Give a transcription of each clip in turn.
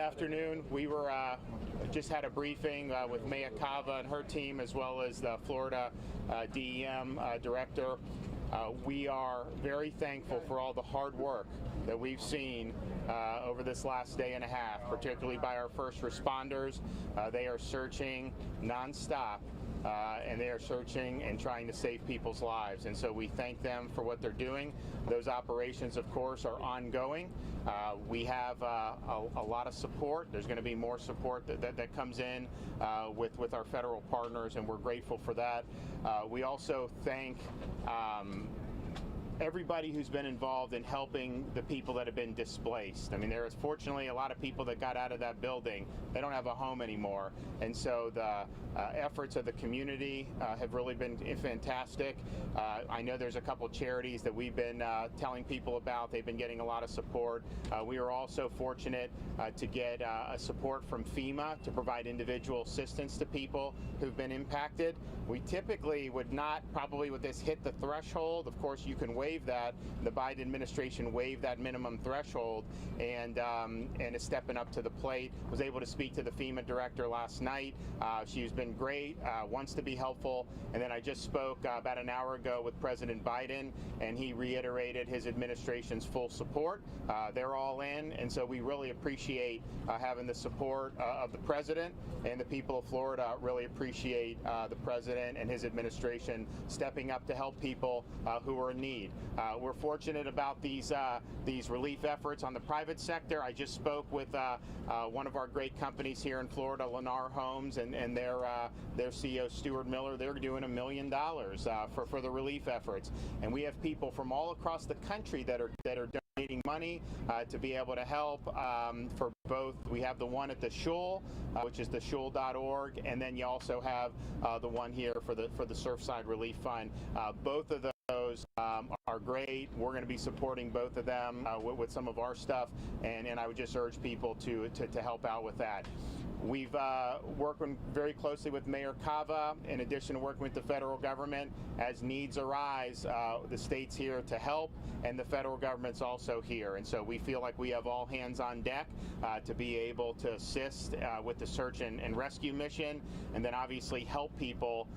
afternoon. We were just had a briefing with Mayor Cava and her team, as well as the Florida DEM director. We are very thankful for all the hard work that we've seen over this last day and a half, particularly by our first responders. They are searching nonstop. And they are searching and trying to save people's lives. And so we thank them for what they're doing. Those operations, of course, are ongoing. We have a lot of support. There's going to be more support that comes in with our federal partners, and we're grateful for that. We also thank everybody who's been involved in helping the people that have been displaced. I mean, there is fortunately a lot of people that got out of that building. They don't have a home anymore. And so the efforts of the community have really been fantastic. I know there's a couple charities that we've been telling people about. They've been getting a lot of support. We were also fortunate to get support from FEMA to provide individual assistance to people who've been impacted. We typically would not probably with this hit the threshold. Of course, you can waive that. The Biden administration waived that minimum threshold and is stepping up to the plate. Was able to speak to the FEMA director last night. She's been great, wants to be helpful. And then I just spoke about an hour ago with President Biden, and he reiterated his administration's full support. They're all in, and so we really appreciate having the support of the president, and the people of Florida really appreciate the president and his administration stepping up to help people who are in need. We're fortunate about these relief efforts on the private sector. I just spoke with one of our great companies here in Florida, Lennar Homes, and their CEO Stuart Miller. They're doing $1 million for the relief efforts, and we have people from all across the country that are donating money to be able to help for both. We have the one at the Shul, which is the shul.org, and then you also have the one here for the Surfside Relief Fund. Both of those are great. We're going to be supporting both of them with some of our stuff, and I would just urge people to help out with that. We've working very closely with Mayor Cava, in addition to working with the federal government. As needs arise, the state's here to help, and the federal government's also here. And so we feel like we have all hands on deck to be able to assist with the search and rescue mission, and then obviously help people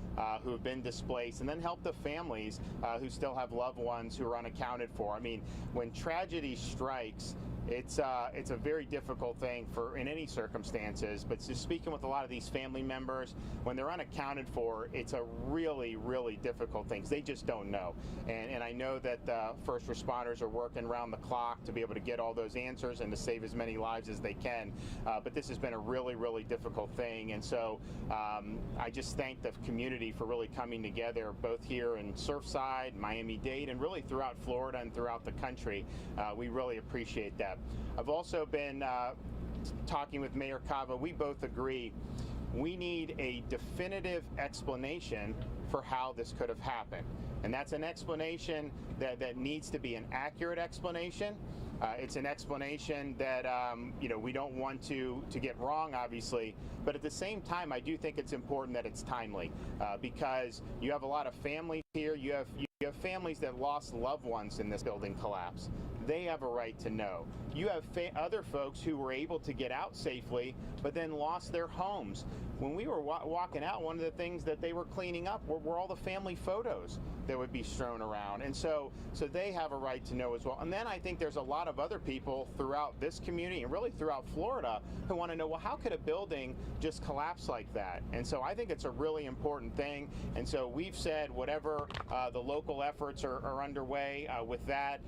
who have been displaced, and then help the families who still have loved ones who are unaccounted for. I mean, when tragedy strikes, it's a very difficult thing in any circumstances, but just speaking with a lot of these family members, when they're unaccounted for, it's a really, really difficult thing. They just don't know. And I know that the first responders are working around the clock to be able to get all those answers and to save as many lives as they can. But this has been a really, really difficult thing. And so I just thank the community for really coming together, both here in Surfside, Miami-Dade, and really throughout Florida and throughout the country. We really appreciate that. I've also been talking with Mayor Cava. We both agree we need a definitive explanation for how this could have happened. And that's an explanation that needs to be an accurate explanation. It's an explanation that we don't want to get wrong, obviously, but at the same time, I do think it's important that it's timely because you have a lot of families here. You have families that lost loved ones in this building collapse. They have a right to know. You have other folks who were able to get out safely, but then lost their homes. When we were walking out, one of the things that they were cleaning up were all the family photos that would be strewn around. And so they have a right to know as well. And then I think there's a lot of other people throughout this community and really throughout Florida who want to know, well, how could a building just collapse like that? And so I think it's a really important thing. And so we've said whatever the local efforts are underway with that,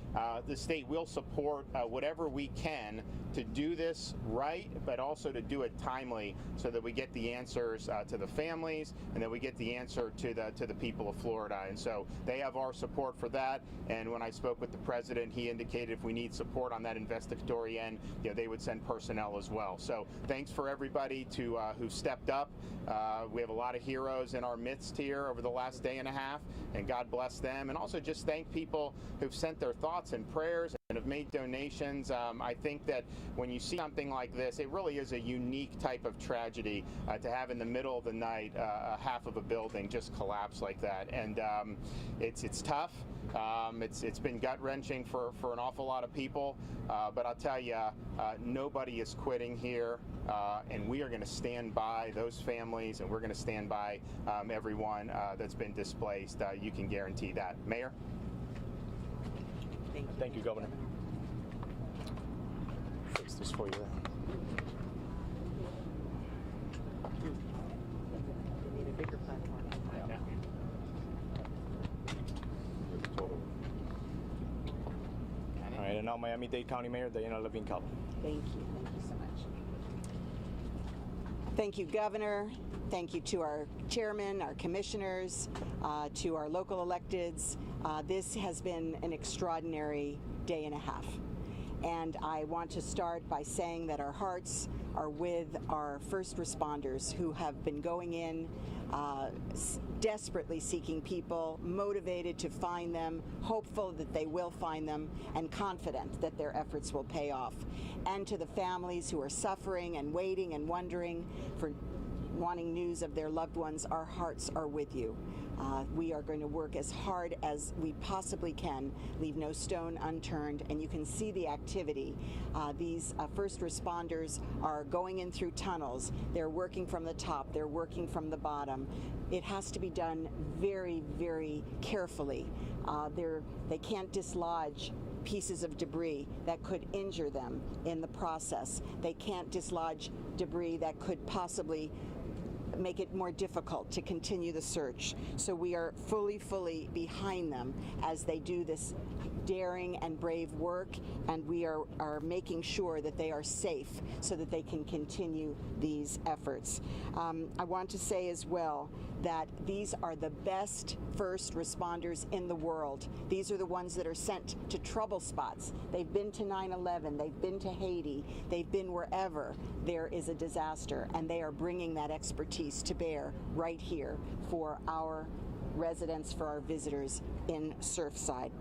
the state will support whatever we can to do this right, but also to do it timely so that we get the answers to the families and that we get the answer to the people of Florida. And so they have our support for that. And when I spoke with the president, he indicated if we need support on that investigatory end, they would send personnel as well. So thanks for everybody who stepped up. We have a lot of heroes in our midst here over the last day and a half, and God bless them. And also just thank people who've sent their thoughts and prayers and have made donations. I think that when you see something like this, it really is a unique type of tragedy to have in the middle of the night half of a building just collapse like that. And it's tough. It's been gut-wrenching for an awful lot of people, but I'll tell you, nobody is quitting here, and we are going to stand by those families, and we're going to stand by everyone that's been displaced. You can guarantee that. Mayor? Thank you, Governor. Fix this for you. We need a bigger platform. Yeah. All right, and now Miami-Dade County Mayor Daniella Levine, Cava. Thank you so much. Thank you, Governor. Thank you to our chairman, our commissioners, to our local electeds. This has been an extraordinary day and a half. And I want to start by saying that our hearts are with our first responders who have been going in, desperately seeking people, motivated to find them, hopeful that they will find them, and confident that their efforts will pay off. And to the families who are suffering and waiting and wondering for wanting news of their loved ones, our hearts are with you. We are going to work as hard as we possibly can, leave no stone unturned, and you can see the activity. These first responders are going in through tunnels. They're working from the top. They're working from the bottom. It has to be done very, very carefully. They can't dislodge pieces of debris that could injure them in the process. They can't dislodge debris that could possibly make it more difficult to continue the search. So we are fully behind them as they do this daring and brave work, and we are making sure that they are safe so that they can continue these efforts. I want to say as well that these are the best first responders in the world. These are the ones that are sent to trouble spots. They've been to 9/11, they've been to Haiti, they've been wherever there is a disaster, and they are bringing that expertise to bear right here for our residents, for our visitors in Surfside.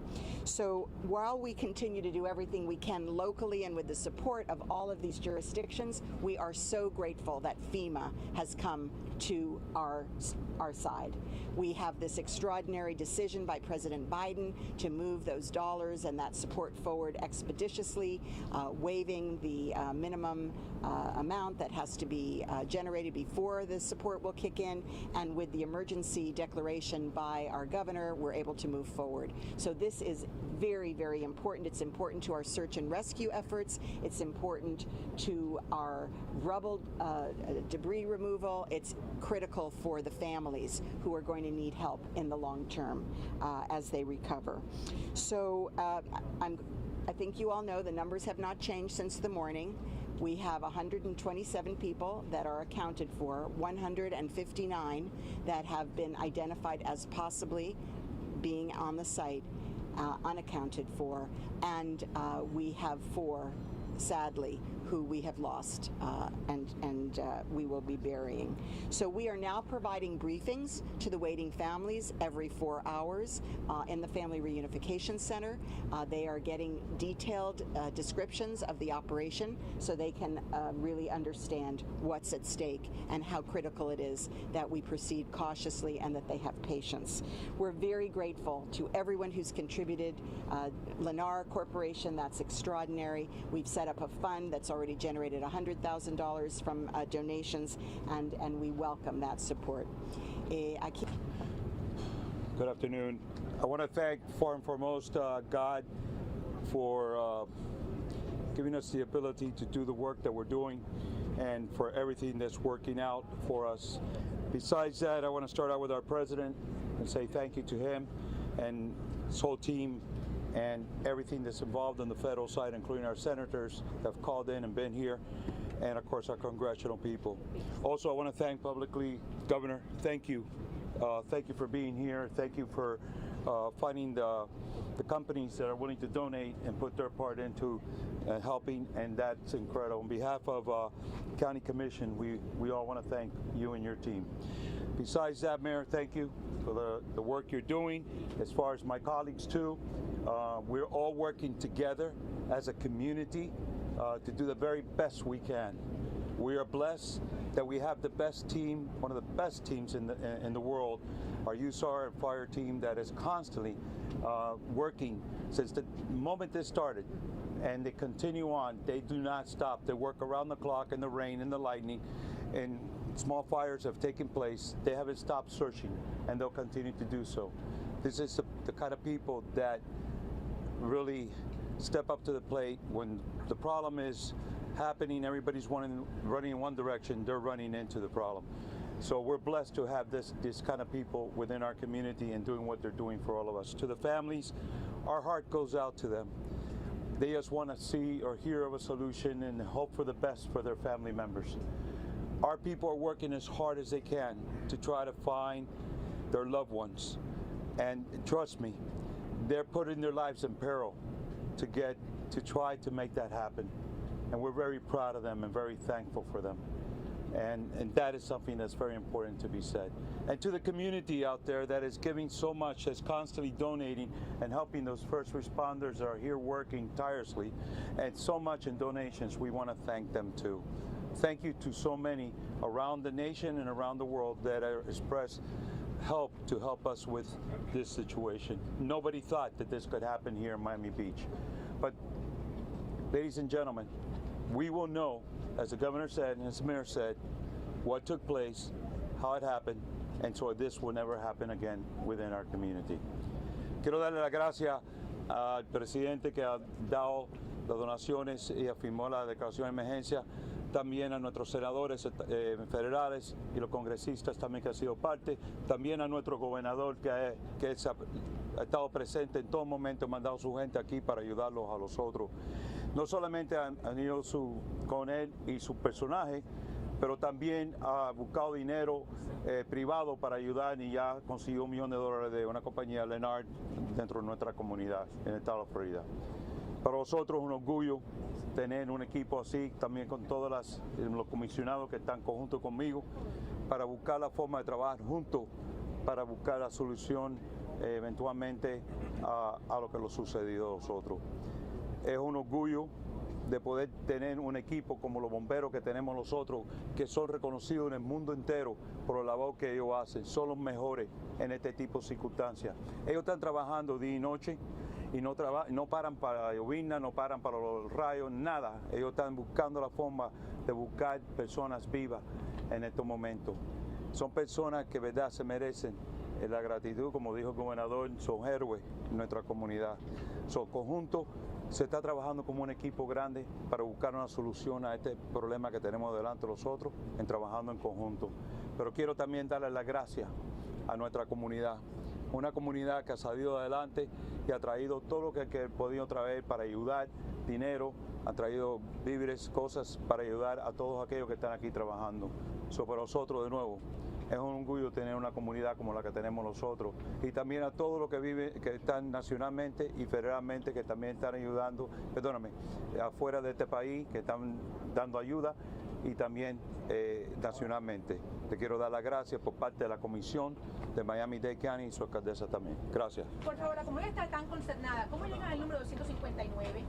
So while we continue to do everything we can locally and with the support of all of these jurisdictions, we are so grateful that FEMA has come to our side. We have this extraordinary decision by President Biden to move those dollars and that support forward expeditiously, waiving the minimum amount that has to be generated before the support will kick in, and with the emergency declaration by our governor, we're able to move forward. So this is very, very important. It's important to our search and rescue efforts. It's important to our rubble debris removal. It's critical for the families who are going to need help in the long term as they recover. So I think you all know the numbers have not changed since the morning. We have 127 people that are accounted for, 159 that have been identified as possibly being on the site, unaccounted for, and we have 4, sadly, who we have lost and we will be burying. So we are now providing briefings to the waiting families every 4 hours in the Family Reunification Center. They are getting detailed descriptions of the operation so they can really understand what's at stake and how critical it is that we proceed cautiously and that they have patience. We're very grateful to everyone who's contributed. Lennar Corporation, that's extraordinary. We've set up a fund that's already generated $100,000 from donations, and we welcome that support. Good afternoon. I want to thank, far and foremost, God for giving us the ability to do the work that we're doing and for everything that's working out for us. Besides that, I want to start out with our president and say thank you to him and his whole team and everything that's involved on the federal side, including our senators that have called in and been here, and of course our congressional people. Also, I want to thank publicly, Governor, thank you. Thank you for being here. Thank you for finding the companies that are willing to donate and put their part into helping, and that's incredible. On behalf of County Commission, we all want to thank you and your team. Besides that, Mayor, thank you. for the work you're doing, as far as my colleagues too. We're all working together as a community to do the very best we can. We are blessed that we have the best team, one of the best teams in the world, our USAR fire team that is constantly working since the moment this started. And they continue on. They do not stop. They work around the clock in the rain and the lightning, and small fires have taken place. They haven't stopped searching, and they'll continue to do so. This is the kind of people that really step up to the plate when the problem is happening. Everybody's running in one direction. They're running into the problem. So we're blessed to have this kind of people within our community and doing what they're doing for all of us. To the families, our heart goes out to them. They just want to see or hear of a solution and hope for the best for their family members. Our people are working as hard as they can to try to find their loved ones. And trust me, they're putting their lives in peril to try to make that happen. And we're very proud of them and very thankful for them. And that is something that's very important to be said. And to the community out there that is giving so much, that's constantly donating and helping those first responders that are here working tirelessly, and so much in donations, we want to thank them too. Thank you to so many around the nation and around the world that express help to help us with this situation. Nobody thought that this could happen here in Miami Beach. But ladies and gentlemen, we will know, as the governor said and as the mayor said, what took place, how it happened, and so this will never happen again within our community. Quiero darle las gracias al presidente que ha dado las donaciones y afirmó la declaración de emergencia, también a nuestros senadores federales y los congresistas también que han sido parte, también a nuestro gobernador que ha estado presente en todo momento, mandado su gente aquí para ayudarlos a los otros. No solamente han ido con él y su personaje, pero también ha buscado dinero privado para ayudar y ya consiguió $1 millón de una compañía, Lenard, dentro de nuestra comunidad en el estado de Florida. Para nosotros es un orgullo tener un equipo así, también con todos los comisionados que están conjunto conmigo, para buscar la forma de trabajar juntos, para buscar la solución eventualmente a lo que nos sucedió a nosotros. Es un orgullo de poder tener un equipo como los bomberos que tenemos nosotros, que son reconocidos en el mundo entero por la labor que ellos hacen. Son los mejores en este tipo de circunstancias. Ellos están trabajando día y noche y no paran para la llovizna, no paran para los rayos, nada. Ellos están buscando la forma de buscar personas vivas en estos momentos. Son personas que, verdad, se merecen la gratitud, como dijo el gobernador, son héroes en nuestra comunidad. Son conjuntos. Se está trabajando como un equipo grande para buscar una solución a este problema que tenemos delante nosotros, trabajando en conjunto. Pero quiero también darle las gracias a nuestra comunidad, una comunidad que ha salido adelante y ha traído todo lo que ha podido traer para ayudar, dinero, ha traído víveres, cosas para ayudar a todos aquellos que están aquí trabajando. Para nosotros, de nuevo, es un orgullo tener una comunidad como la que tenemos nosotros, y también a todos los que viven, que están nacionalmente y federalmente, que también están ayudando, afuera de este país, que están dando ayuda, y también nacionalmente. Te quiero dar las gracias por parte de la comisión de Miami-Dade County y su alcaldesa también. Gracias. Por favor, la comunidad está tan consternada. ¿Cómo llegan al número 259?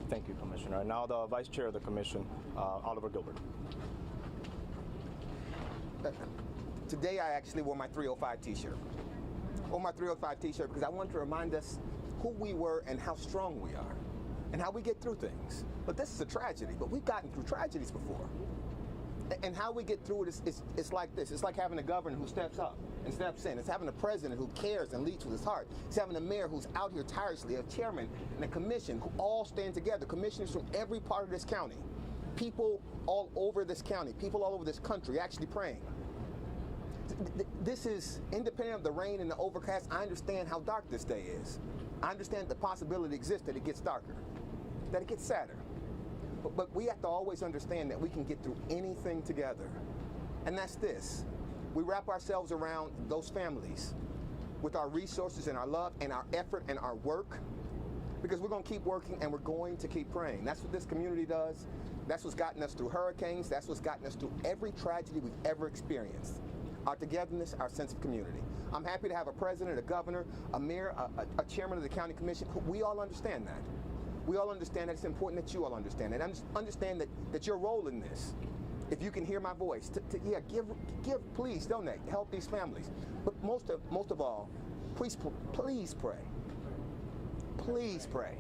Thank you, Commissioner. And now the Vice Chair of the Commission, Oliver Gilbert. Today I actually wore my 305 t-shirt. I wore my 305 t-shirt because I wanted to remind us who we were and how strong we are and how we get through things. But this is a tragedy, but we've gotten through tragedies before. And how we get through it is like this. It's like having a governor who steps up and steps in. It's having a president who cares and leads with his heart. It's having a mayor who's out here tirelessly, a chairman and a commission who all stand together, commissioners from every part of this county, people all over this county, people all over this country actually praying. This is independent of the rain and the overcast. I understand how dark this day is. I understand the possibility exists that it gets darker, that it gets sadder. But we have to always understand that we can get through anything together. And that's this. We wrap ourselves around those families with our resources and our love and our effort and our work. because we're going to keep working and we're going to keep praying. That's what this community does. That's what's gotten us through hurricanes. That's what's gotten us through every tragedy we've ever experienced. Our togetherness, our sense of community. I'm happy to have a president, a governor, a mayor, a chairman of the county commission. We all understand that. We all understand that. It's important that you all understand it. Understand that your role in this, if you can hear my voice, give, please donate, help these families. But most of all, please pray. Please pray.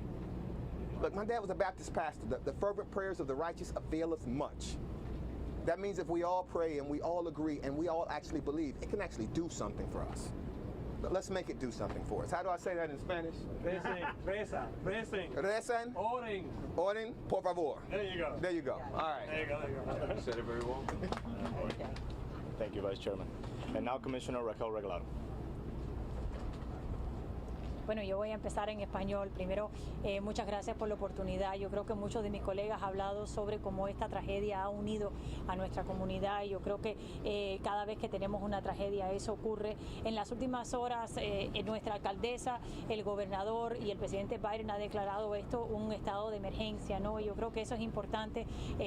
Look, my dad was a Baptist pastor. The fervent prayers of the righteous availeth much. That means if we all pray and we all agree and we all actually believe, it can actually do something for us. But let's make it do something for us. How do I say that in Spanish? Rezan. Rezan? Oren. Oren, por favor. There you go. There you go. All right. There you go. Said it very well. Thank you, Vice Chairman. And now Commissioner Raquel Regalado. Bueno, yo voy a empezar en español. Primero, muchas gracias por la oportunidad. Yo creo que muchos de mis colegas han hablado sobre cómo esta tragedia ha unido a nuestra comunidad y yo creo que cada vez que tenemos una tragedia eso ocurre. En las últimas horas, nuestra alcaldesa, el gobernador y el presidente Biden ha declarado esto un estado de emergencia, ¿no? Y yo creo que eso es importante,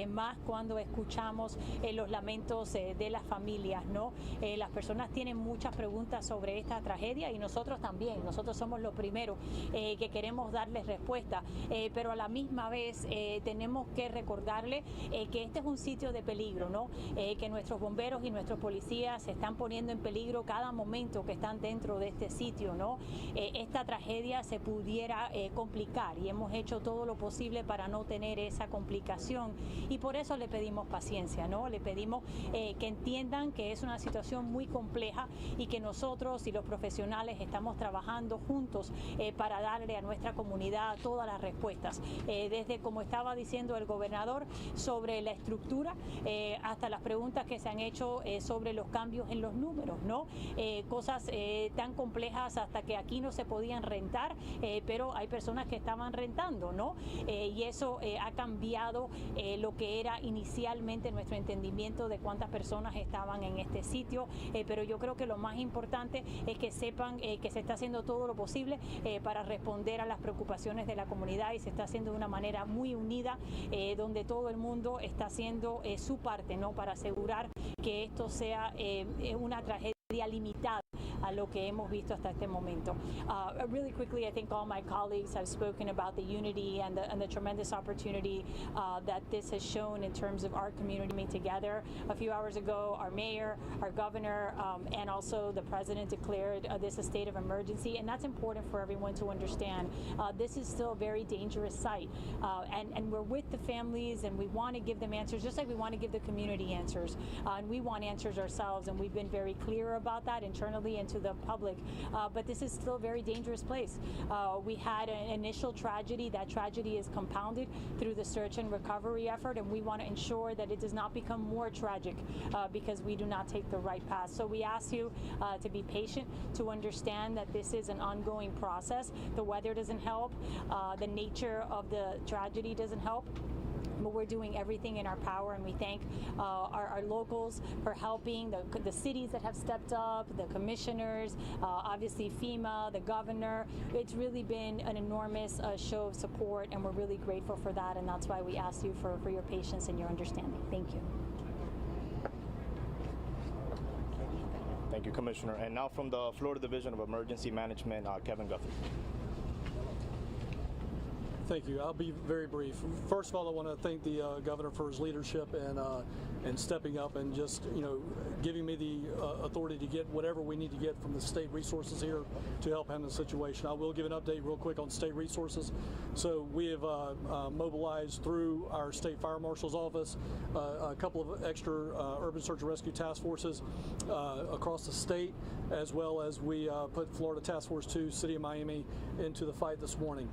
más cuando escuchamos los lamentos de las familias, ¿no? Las personas tienen muchas preguntas sobre esta tragedia y nosotros también. Nosotros somos lo primero que queremos darles respuesta, pero a la misma vez tenemos que recordarle que este es un sitio de peligro, ¿no? Que nuestros bomberos y nuestros policías se están poniendo en peligro cada momento que están dentro de este sitio, ¿no? Esta tragedia se pudiera complicar y hemos hecho todo lo posible para no tener esa complicación y por eso le pedimos paciencia, ¿no? Le pedimos que entiendan que es una situación muy compleja y que nosotros y los profesionales estamos trabajando juntos para darle a nuestra comunidad todas las respuestas, desde como estaba diciendo el gobernador sobre la estructura hasta las preguntas que se han hecho sobre los cambios en los números, ¿no? Cosas tan complejas hasta que aquí no se podían rentar, pero hay personas que estaban rentando, ¿no? Y eso ha cambiado lo que era inicialmente nuestro entendimiento de cuántas personas estaban en este sitio, pero yo creo que lo más importante es que sepan que se está haciendo todo lo posible para responder a las preocupaciones de la comunidad y se está haciendo de una manera muy unida, donde todo el mundo está haciendo su parte, ¿no? Para asegurar que esto sea una tragedia limitada a lo que hemos visto hasta este momento. Really quickly, I think all my colleagues have spoken about the unity and the tremendous opportunity that this has shown in terms of our community coming together. A few hours ago, our mayor, our governor, and also the president declared this a state of emergency, and that's important for everyone to understand. This is still a very dangerous site, and we're with the families, and we want to give them answers, just like we want to give the community answers, and we want answers ourselves, and we've been very clear about that internally and to the public, but this is still a very dangerous place. We had an initial tragedy. That tragedy is compounded through the search and recovery effort, and we want to ensure that it does not become more tragic because we do not take the right path. So we ask you to be patient, to understand that this is an ongoing process. The weather doesn't help. The nature of the tragedy doesn't help. But we're doing everything in our power, and we thank our locals for helping, the cities that have stepped up, the commissioners, obviously FEMA, the governor. It's really been an enormous show of support, and we're really grateful for that, and that's why we ask you for your patience and your understanding. Thank you. Thank you, Commissioner. And now from the Florida Division of Emergency Management, Kevin Guthrie. Thank you. I'll be very brief. First of all, I want to thank the governor for his leadership and stepping up and just giving me the authority to get whatever we need to get from the state resources here to help handle the situation. I will give an update real quick on state resources. So we have mobilized through our state fire marshal's office a couple of extra urban search and rescue task forces across the state, as well as we put Florida Task Force 2, City of Miami, into the fight this morning.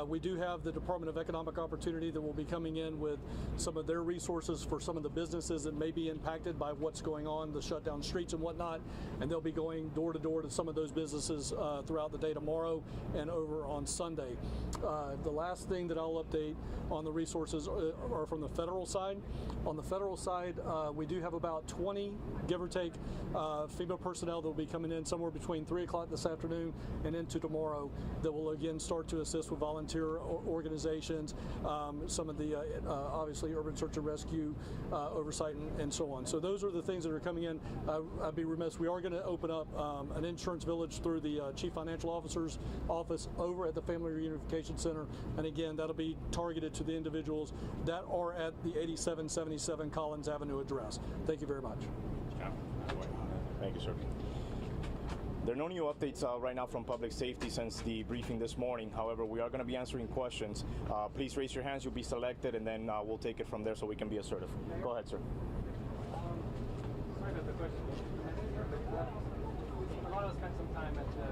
We do have the Department of Economic Opportunity that will be coming in with some of their resources for some of the businesses that may be impacted by what's going on on to shut down streets and whatnot, and they'll be going door to door to some of those businesses throughout the day tomorrow and over on Sunday. The last thing that I'll update on the resources are from the federal side. On the federal side, we do have about 20, give or take, FEMA personnel that will be coming in somewhere between 3 o'clock this afternoon and into tomorrow that will again start to assist with volunteer organizations, some of the obviously urban search and rescue oversight and so on. So those are the things that are coming in. I'd be remiss, we are going to open up an insurance village through the Chief Financial Officer's office over at the Family Reunification Center, and again that'll be targeted to the individuals that are at the 8777 Collins Avenue address. Thank you very much. Thank you, sir. There are no new updates right now from public safety since the briefing this morning. However, we are going to be answering questions. Please raise your hands. You'll be selected, and then we'll take it from there so we can be assertive. Go ahead, sir. Sorry about the question. A lot of us spent some time at the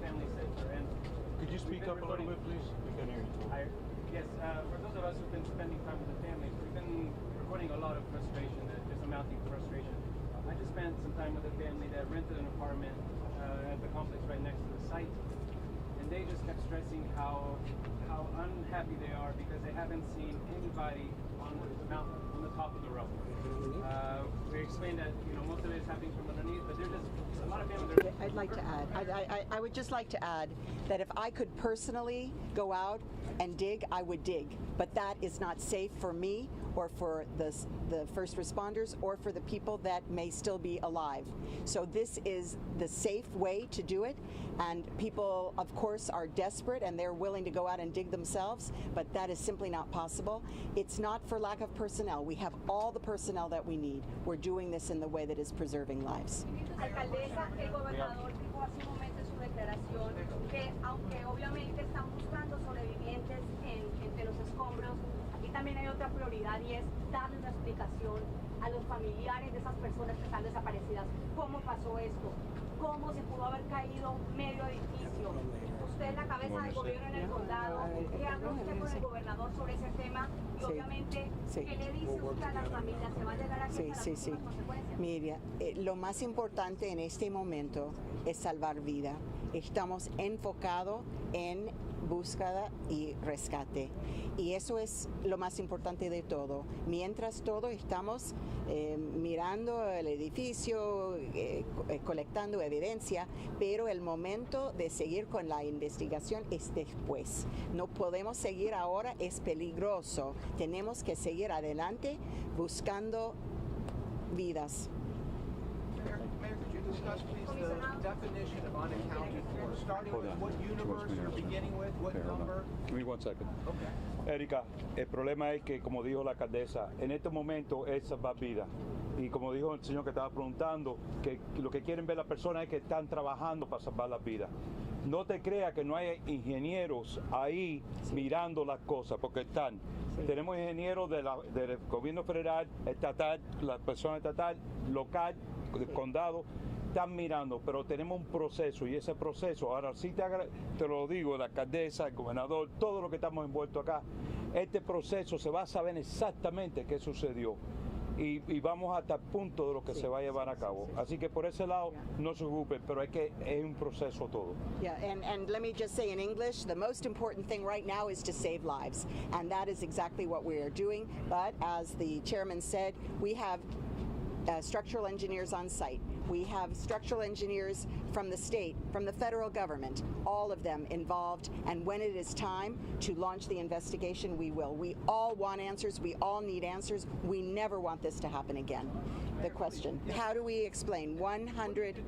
family center, and Could you speak up a little bit, please? We can hear you. Yes, for those of us who've been spending time with the families, we've been recording a lot of frustration, just amounting frustration. I just spent some time with a family that rented an apartment at the complex right next to the site, and they just kept stressing how unhappy they are because they haven't seen anybody on the mountain, on the top of the rubble. We explained that most of it is happening from underneath, but there's just a lot of families. I'd like to add, I would just like to add that if I could personally go out and dig, I would dig. But that is not safe for me or for the first responders or for the people that may still be alive. So this is the safe way to do it. And people, of course, are desperate and they're willing to go out and dig themselves, but that is simply not possible. It's not for lack of personnel. We have all the personnel that we need. We're doing this in the way that is preserving lives. Alcaldesa, el gobernador dijo hace un momento en su declaración que aunque obviamente están buscando sobrevivientes entre los escombros, aquí también hay otra prioridad y es darle una explicación a los familiares de esas personas que están desaparecidas. ¿Cómo pasó esto? ¿Cómo se pudo haber caído medio edificio? Usted es la cabeza del gobierno en el condado. ¿Qué habla usted con el gobernador sobre ese tema? Y obviamente, ¿qué le dice usted a las familias? ¿Se va a llegar a las consecuencias? Mira, lo más importante en este momento es salvar vida. Estamos enfocados en búsqueda y rescate. Y eso es lo más importante de todo. Mientras todo estamos mirando el edificio, colectando evidencia, pero el momento de seguir con la investigación es después. No podemos seguir ahora, es peligroso. Tenemos que seguir adelante buscando vidas. Mayor, could you discuss, please, the definition of unaccounted for? Starting with what universe you're beginning with, what number? Give me 1 second. Okay. Erika, el problema es que, como dijo la alcaldesa, en este momento es salvar vidas. Y como dijo el señor que estaba preguntando, que lo que quieren ver las personas es que están trabajando para salvar las vidas. No te creas que no hay ingenieros ahí mirando las cosas, porque están. Tenemos ingenieros del gobierno federal, estatal, la persona estatal, local, del condado, están mirando, pero tenemos un proceso y ese proceso, ahora sí te lo digo, la alcaldesa, el gobernador, todos los que estamos envueltos acá, este proceso se va a saber exactamente qué sucedió y vamos hasta el punto de lo que se va a llevar a cabo. Así que por ese lado no se preocupen, pero es un proceso todo. Yeah, and let me just say in English, the most important thing right now is to save lives, and that is exactly what we are doing. But as the chairman said, we have structural engineers on site. We have structural engineers from the state, from the federal government, all of them involved. And when it is time to launch the investigation, we will. We all want answers. We all need answers. We never want this to happen again. The question, how do we explain 100?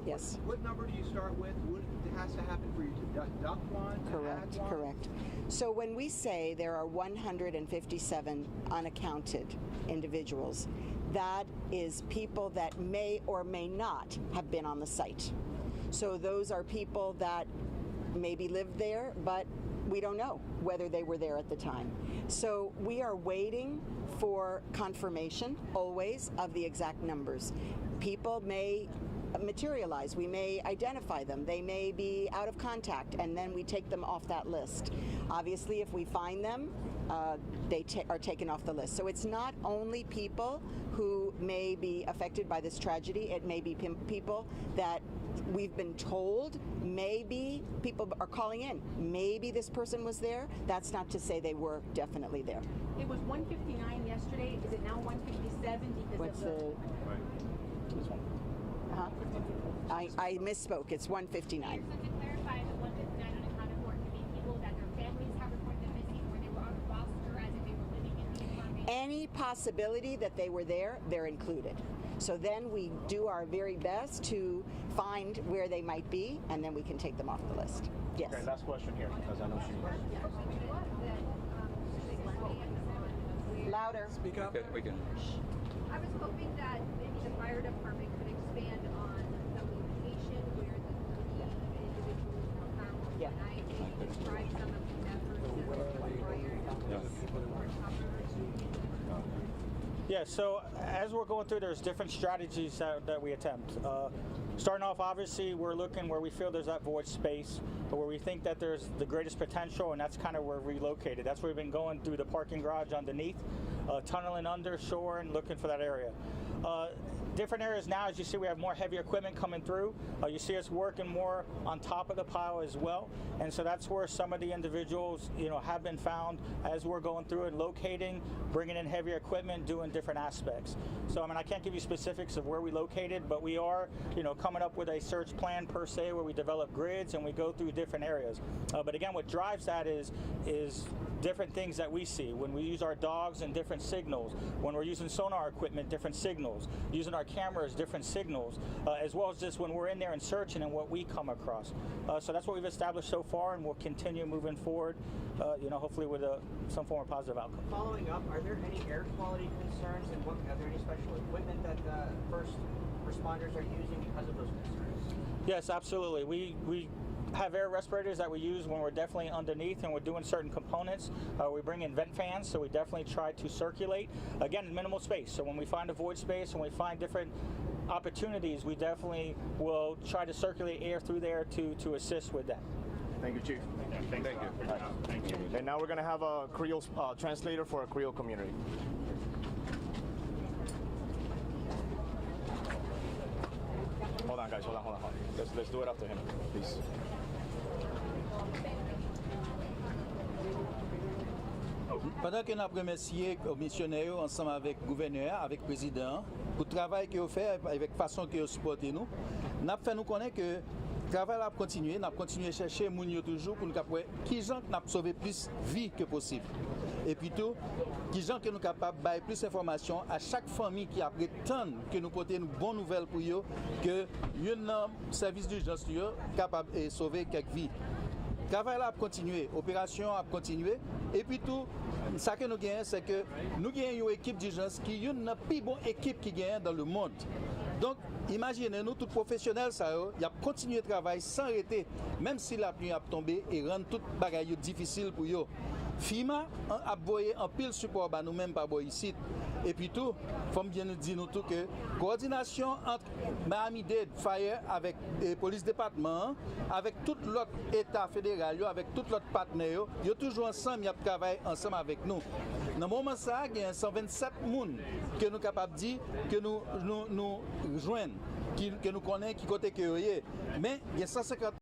Yes. What number do you start with? What has to happen for you to deduct one? Correct, to add one? correct. So when we say there are 157 unaccounted individuals, that is people that may or may not have been on the site. So those are people that maybe lived there, but we don't know whether they were there at the time. So we are waiting for confirmation always of the exact numbers. People may materialize. We may identify them. They may be out of contact, and then we take them off that list. Obviously, if we find them, they are taken off the list. So it's not only people who may be affected by this tragedy. It may be people that we've been told, maybe people are calling in, maybe this person was there. That's not to say they were definitely there. It was 159 yesterday. Is it now 157 because What's of the... This one. I misspoke. It's 159. So to clarify, the 159 unaccounted for could be people that their families have reported them missing or they were on a roster as if they were living in the apartment. Any possibility that they were there, they're included. So then we do our very best to find where they might be, and then we can take them off the list. Yes. Okay, last question here, because I know she. Louder. Speak up. Okay, we can. I was hoping that maybe the fire department could expand on the location where the three individuals were found Yeah. tonight. Maybe describe some of the efforts that were required. Yeah, so as we're going through, there's different strategies that we attempt. Starting off, obviously, we're looking where we feel there's that void space, but where we think that there's the greatest potential, and that's kind of where we're relocated. That's where we've been going through the parking garage underneath, tunneling under shore and looking for that area. Different areas now, as you see, we have more heavy equipment coming through. You see us working more on top of the pile as well, and so that's where some of the individuals, have been found as we're going through and locating, bringing in heavier equipment, doing different aspects. So, I can't give you specifics of where we located, but we are, coming up with a search plan per se, where we develop grids and we go through different areas. But again, what drives that is different things that we see. When we use our dogs and different signals, when we're using sonar equipment, different signals, using our cameras, different signals, as well as just when we're in there and searching and what we come across. So that's what we've established so far, and we'll continue moving forward, hopefully with some form of positive outcome. Following up, are there any air quality concerns, and are there any special equipment that first responders are using because of those concerns? Yes, absolutely. We have air respirators that we use when we're definitely underneath and we're doing certain components. We bring in vent fans, so we definitely try to circulate. Again, in minimal space. So when we find a void space and we find different opportunities, we definitely will try to circulate air through there to assist with that. Thank you, Chief. Thank you. Thank you. And now we're going to have a Creole translator for a Creole community. Hold on, guys. Hold on. Let's do it after him, please. Pendant que nous avons remercié les missionnaires ensemble avec le gouverneur, avec le président, pour le travail qu'ils ont fait, avec la façon qu'ils ont supporté nous, nous avons fait nous connaître que le travail a continué, nous avons continué à chercher les gens toujours pour nous capter qui gens nous sauver plus de vie que possible. Et puis tout, qui gens que nous capables de donner plus d'informations à chaque famille qui a tant que nous porter une bonne nouvelle pour eux, que un service d'urgence capable de sauver quelques vies. Le travail a continué, l'opération a continué, et puis tout, ce que nous gagnons, c'est que nous gagnons une équipe d'urgence qui est une des plus bonnes équipes qui gagne dans le monde. Donc, imaginez-nous, tous les professionnels, ils ont continué le travail sans arrêter, même si la pluie a tombé et rend tout le bagage difficile pour eux. FIMA a envoyé un pile support à nous-mêmes par ici. Et puis tout, il faut bien nous dire tout que coordination entre Miami-Dade Fire avec le police département, avec tout l'autre État fédéral, avec tout l'autre partenaire, ils sont toujours ensemble, ils travaillent ensemble avec nous. Dans le moment ça, il y a 127 personnes que nous sommes capables de dire que nous rejoignons, que nous connaissons, qui côté que mais il y a 150